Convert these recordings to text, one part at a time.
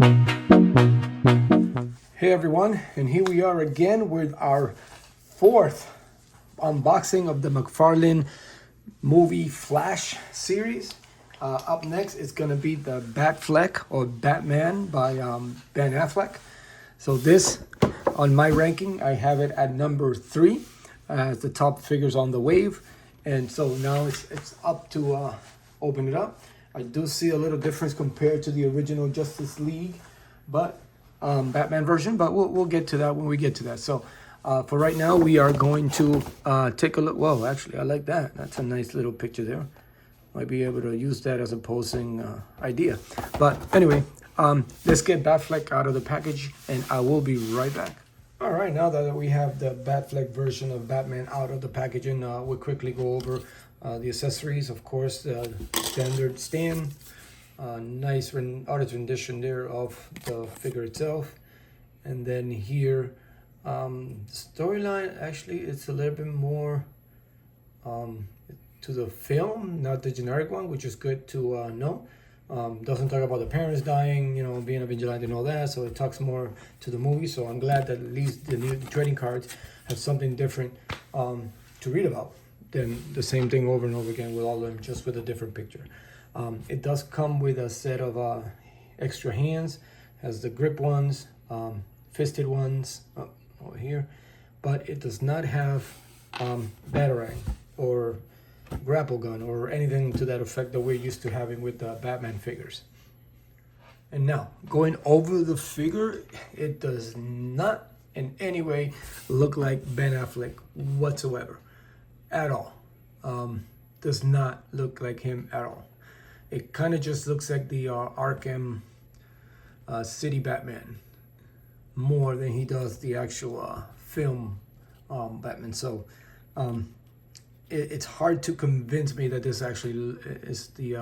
Hey everyone, and here we are again with our fourth unboxing of the Mcfarlane movie Flash series. Up next is going to be the Batfleck or Batman by Ben Affleck. So this, on my ranking, I have it at number 3 as the top figures on the wave. And so now it's up to open it up. I do see a little difference compared to the original Justice League, but Batman version, but we'll get to that when we get to that. So for right now, we are going to take a look. Whoa, actually, I like that. That's a nice little picture there. Might be able to use that as a posing idea. But anyway, let's get Batfleck out of the package, and I will be right back. All right, now that we have the Batfleck version of Batman out of the packaging, we'll quickly go over the accessories. Of course, the standard stand. Nice artist rendition there of the figure itself. And then here, storyline, actually, it's a little bit more to the film, not the generic one, which is good to know. Doesn't talk about the parents dying, you know, being a vigilante and all that, so it talks more to the movie. So I'm glad that at least the new trading cards have something different to read about than the same thing over and over again with all of them, just with a different picture. It does come with a set of extra hands, has the grip ones, fisted ones over here, but it does not have batarang or grapple gun or anything to that effect that we're used to having with the Batman figures. And now, going over the figure, it does not in any way look like Ben Affleck whatsoever, at all. Does not look like him at all. It kind of just looks like the Arkham City Batman more than he does the actual film Batman. So it's hard to convince me that this actually is the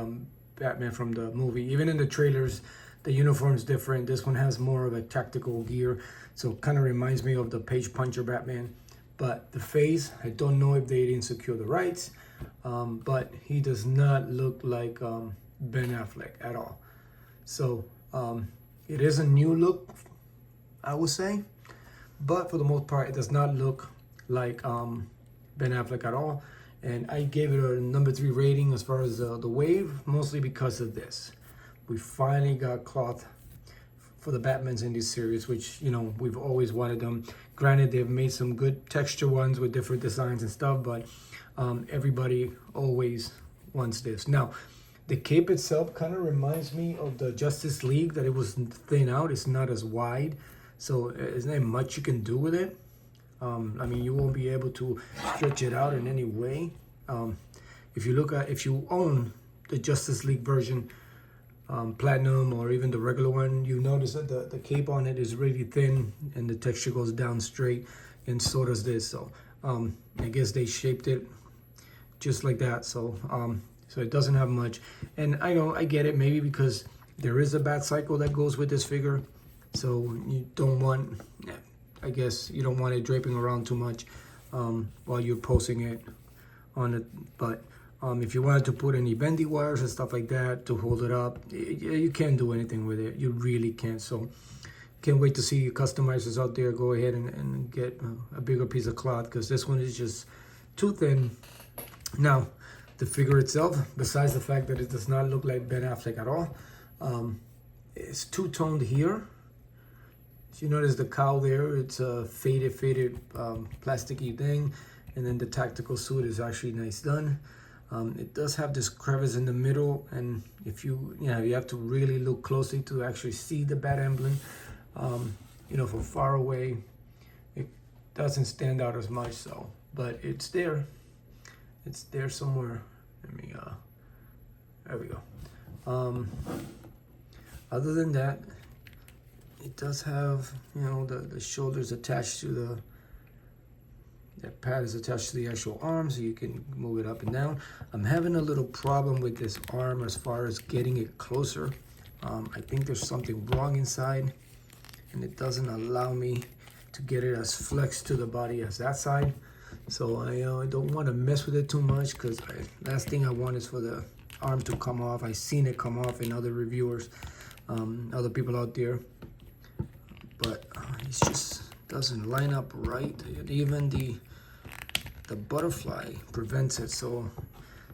Batman from the movie. Even in the trailers, the uniform's different. This one has more of a tactical gear, so it kind of reminds me of the Page Puncher Batman. But the face, I don't know if they didn't secure the rights, but he does not look like Ben Affleck at all. So it is a new look, I would say, but for the most part, it does not look like Ben Affleck at all. And I gave it a number 3 rating as far as the wave, mostly because of this. We finally got cloth for the Batmans in this series, which, you know, we've always wanted them. Granted, they've made some good texture ones with different designs and stuff, but everybody always wants this. Now, the cape itself kind of reminds me of the Justice League, that it was thin out. It's not as wide, so there's not much you can do with it. I mean, you won't be able to stretch it out in any way. If you own the Justice League version, Platinum, or even the regular one, you notice that the cape on it is really thin and the texture goes down straight, and so does this. So I guess they shaped it just like that. So so it doesn't have much. And I get it, maybe because there is a bat cycle that goes with this figure, so you don't want, I guess you don't want it draping around too much while you're posing it on it. But if you wanted to put any bendy wires and stuff like that to hold it up, you can't do anything with it. You really can't. So can't wait to see you customizers out there go ahead and get a bigger piece of cloth, because this one is just too thin. Now, the figure itself, besides the fact that it does not look like Ben Affleck at all, it's two-toned here. So you notice the cowl there, it's a faded plasticky thing, and then the tactical suit is actually nice done. It does have this crevice in the middle, and if you have to really look closely to actually see the bat emblem. From far away, it doesn't stand out as much. So, but it's there. It's there somewhere. Let me. There we go. Other than that, it does have, the shoulders attached to that pad is attached to the actual arm, so you can move it up and down. I'm having a little problem with this arm as far as getting it closer. I think there's something wrong inside, and it doesn't allow me to get it as flexed to the body as that side. So I don't want to mess with it too much, because last thing I want is for the arm to come off. I've seen it come off in other reviewers. other people out there, but it just doesn't line up right. And even the butterfly prevents it, so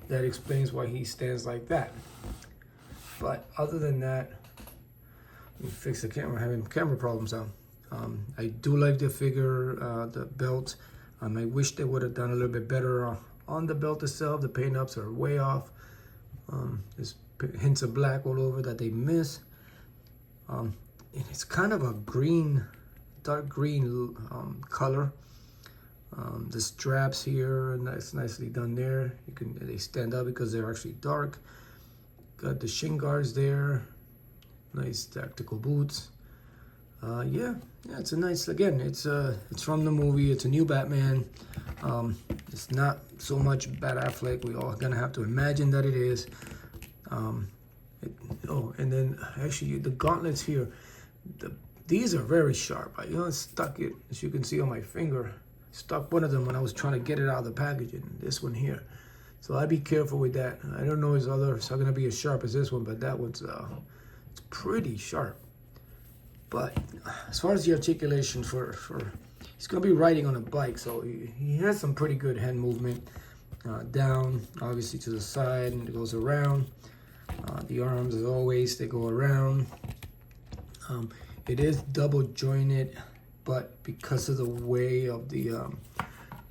that explains why he stands like that. But other than that, let me fix the camera. Having camera problems now. I do like the figure, the belt. I wish they would have done a little bit better on the belt itself. The paint ups are way off. There's hints of black all over that they miss. And it's kind of a green, dark green color. The straps here, that's nicely done there. They stand up because they're actually dark. Got the shin guards there. Nice tactical boots. Yeah, it's a nice, again, it's from the movie. It's a new Batman. It's not so much Bat Affleck. We all gonna have to imagine that it is. And then actually the gauntlets here, these are very sharp. I stuck it, as you can see on my finger, stuck one of them when I was trying to get it out of the packaging. This one here. So I'd be careful with that. I don't know his others are gonna be as sharp as this one, but that one's it's pretty sharp. But as far as the articulation for he's gonna be riding on a bike, so he has some pretty good hand movement. Down, obviously to the side, and it goes around. The arms, as always, they go around. It is double jointed, but because of the way of the,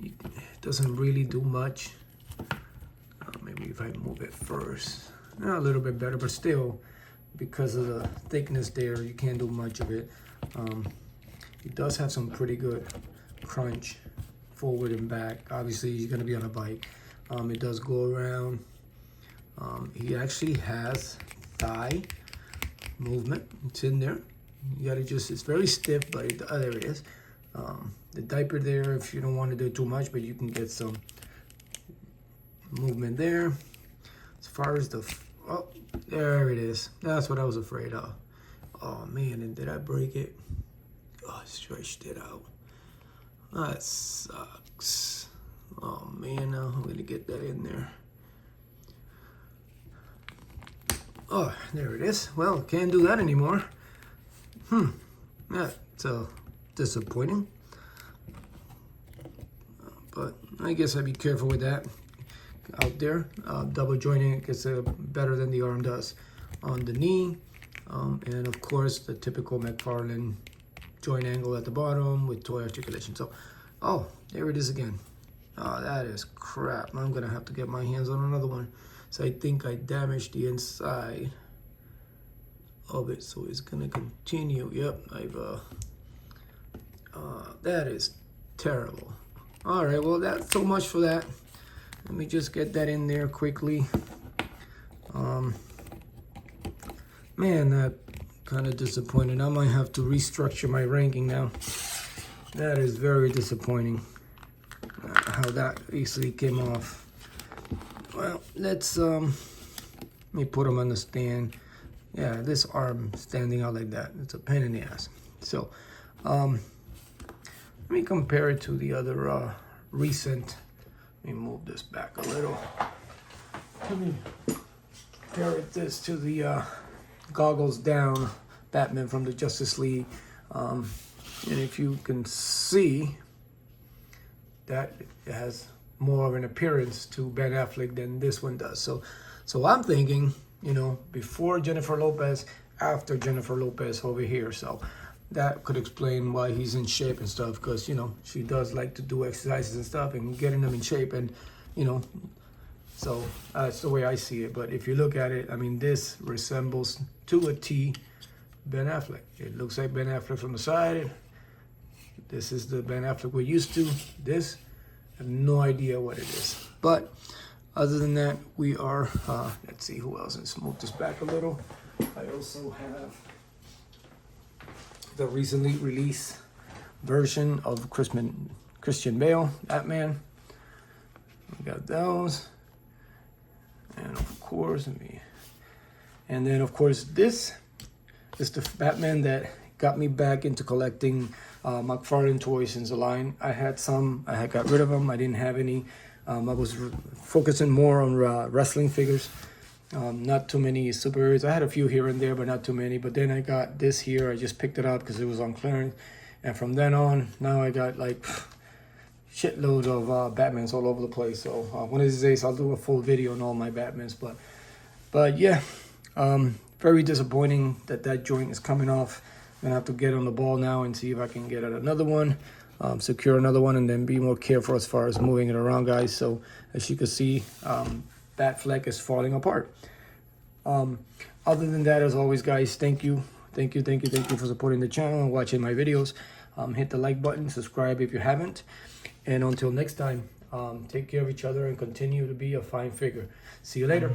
it doesn't really do much. Maybe if I move it first, a little bit better, but still, because of the thickness there, you can't do much of it. It does have some pretty good crunch forward and back. Obviously, he's gonna be on a bike. It does go around. He actually has thigh movement. It's in there. You gotta it's very stiff, but there it is. The diaper there, if you don't want to do too much, but you can get some movement there. As far as oh, there it is. That's what I was afraid of. Oh man, and did I break it? Oh, I stretched it out. That sucks. Oh man, now I'm gonna get that in there. Oh, there it is. Well, can't do that anymore. Yeah, so disappointing. But I guess I'd be careful with that out there. Double jointing it gets better than the arm does on the knee. And of course, the typical Mcfarlane joint angle at the bottom with toy articulation. So, oh, there it is again. Oh, that is crap. I'm gonna have to get my hands on another one. So I think I damaged the inside of it, so it's gonna continue. Yep, that is terrible. All right, well, that's so much for that. Let me just get that in there quickly. Man, that kind of disappointed. I might have to restructure my ranking now. That is very disappointing. How that easily came off. Well, let's let me put them on the stand. Yeah, this arm standing out like that, it's a pain in the ass. So let me compare it to the other recent. Let me move this back a little. Let me compare this to the goggles down Batman from the Justice League. And if you can see that it has more of an appearance to Ben Affleck than this one does. So I'm thinking, before Jennifer Lopez, after Jennifer Lopez over here. So that could explain why he's in shape and stuff, because, she does like to do exercises and stuff and getting them in shape, and, so that's the way I see it. But if you look at it, this resembles to a T Ben Affleck. It looks like Ben Affleck from the side. This is the Ben Affleck we're used to. This, I have no idea what it is. But other than that, we are, let's see who else. Let's move this back a little. I also have the recently released version of Christian Bale, Batman. We got those. And of course, and then of course, this is the Batman that got me back into collecting Mcfarlane toys in the line. I had some, I had got rid of them. I didn't have any. I was focusing more on wrestling figures. Not too many superheroes. I had a few here and there, but not too many. But then I got this here. I just picked it up because it was on clearance. And from then on, now I got like shitloads of Batmans all over the place. So one of these days I'll do a full video on all my Batmans. But yeah, very disappointing that joint is coming off. I'm gonna have to get on the ball now and see if I can get another one, secure another one, and then be more careful as far as moving it around, guys. So as you can see, Affleck is falling apart. Other than that, as always, guys, thank you for supporting the channel and watching my videos. Hit the like button, subscribe if you haven't, and until next time, take care of each other and continue to be a fine figure. See you later.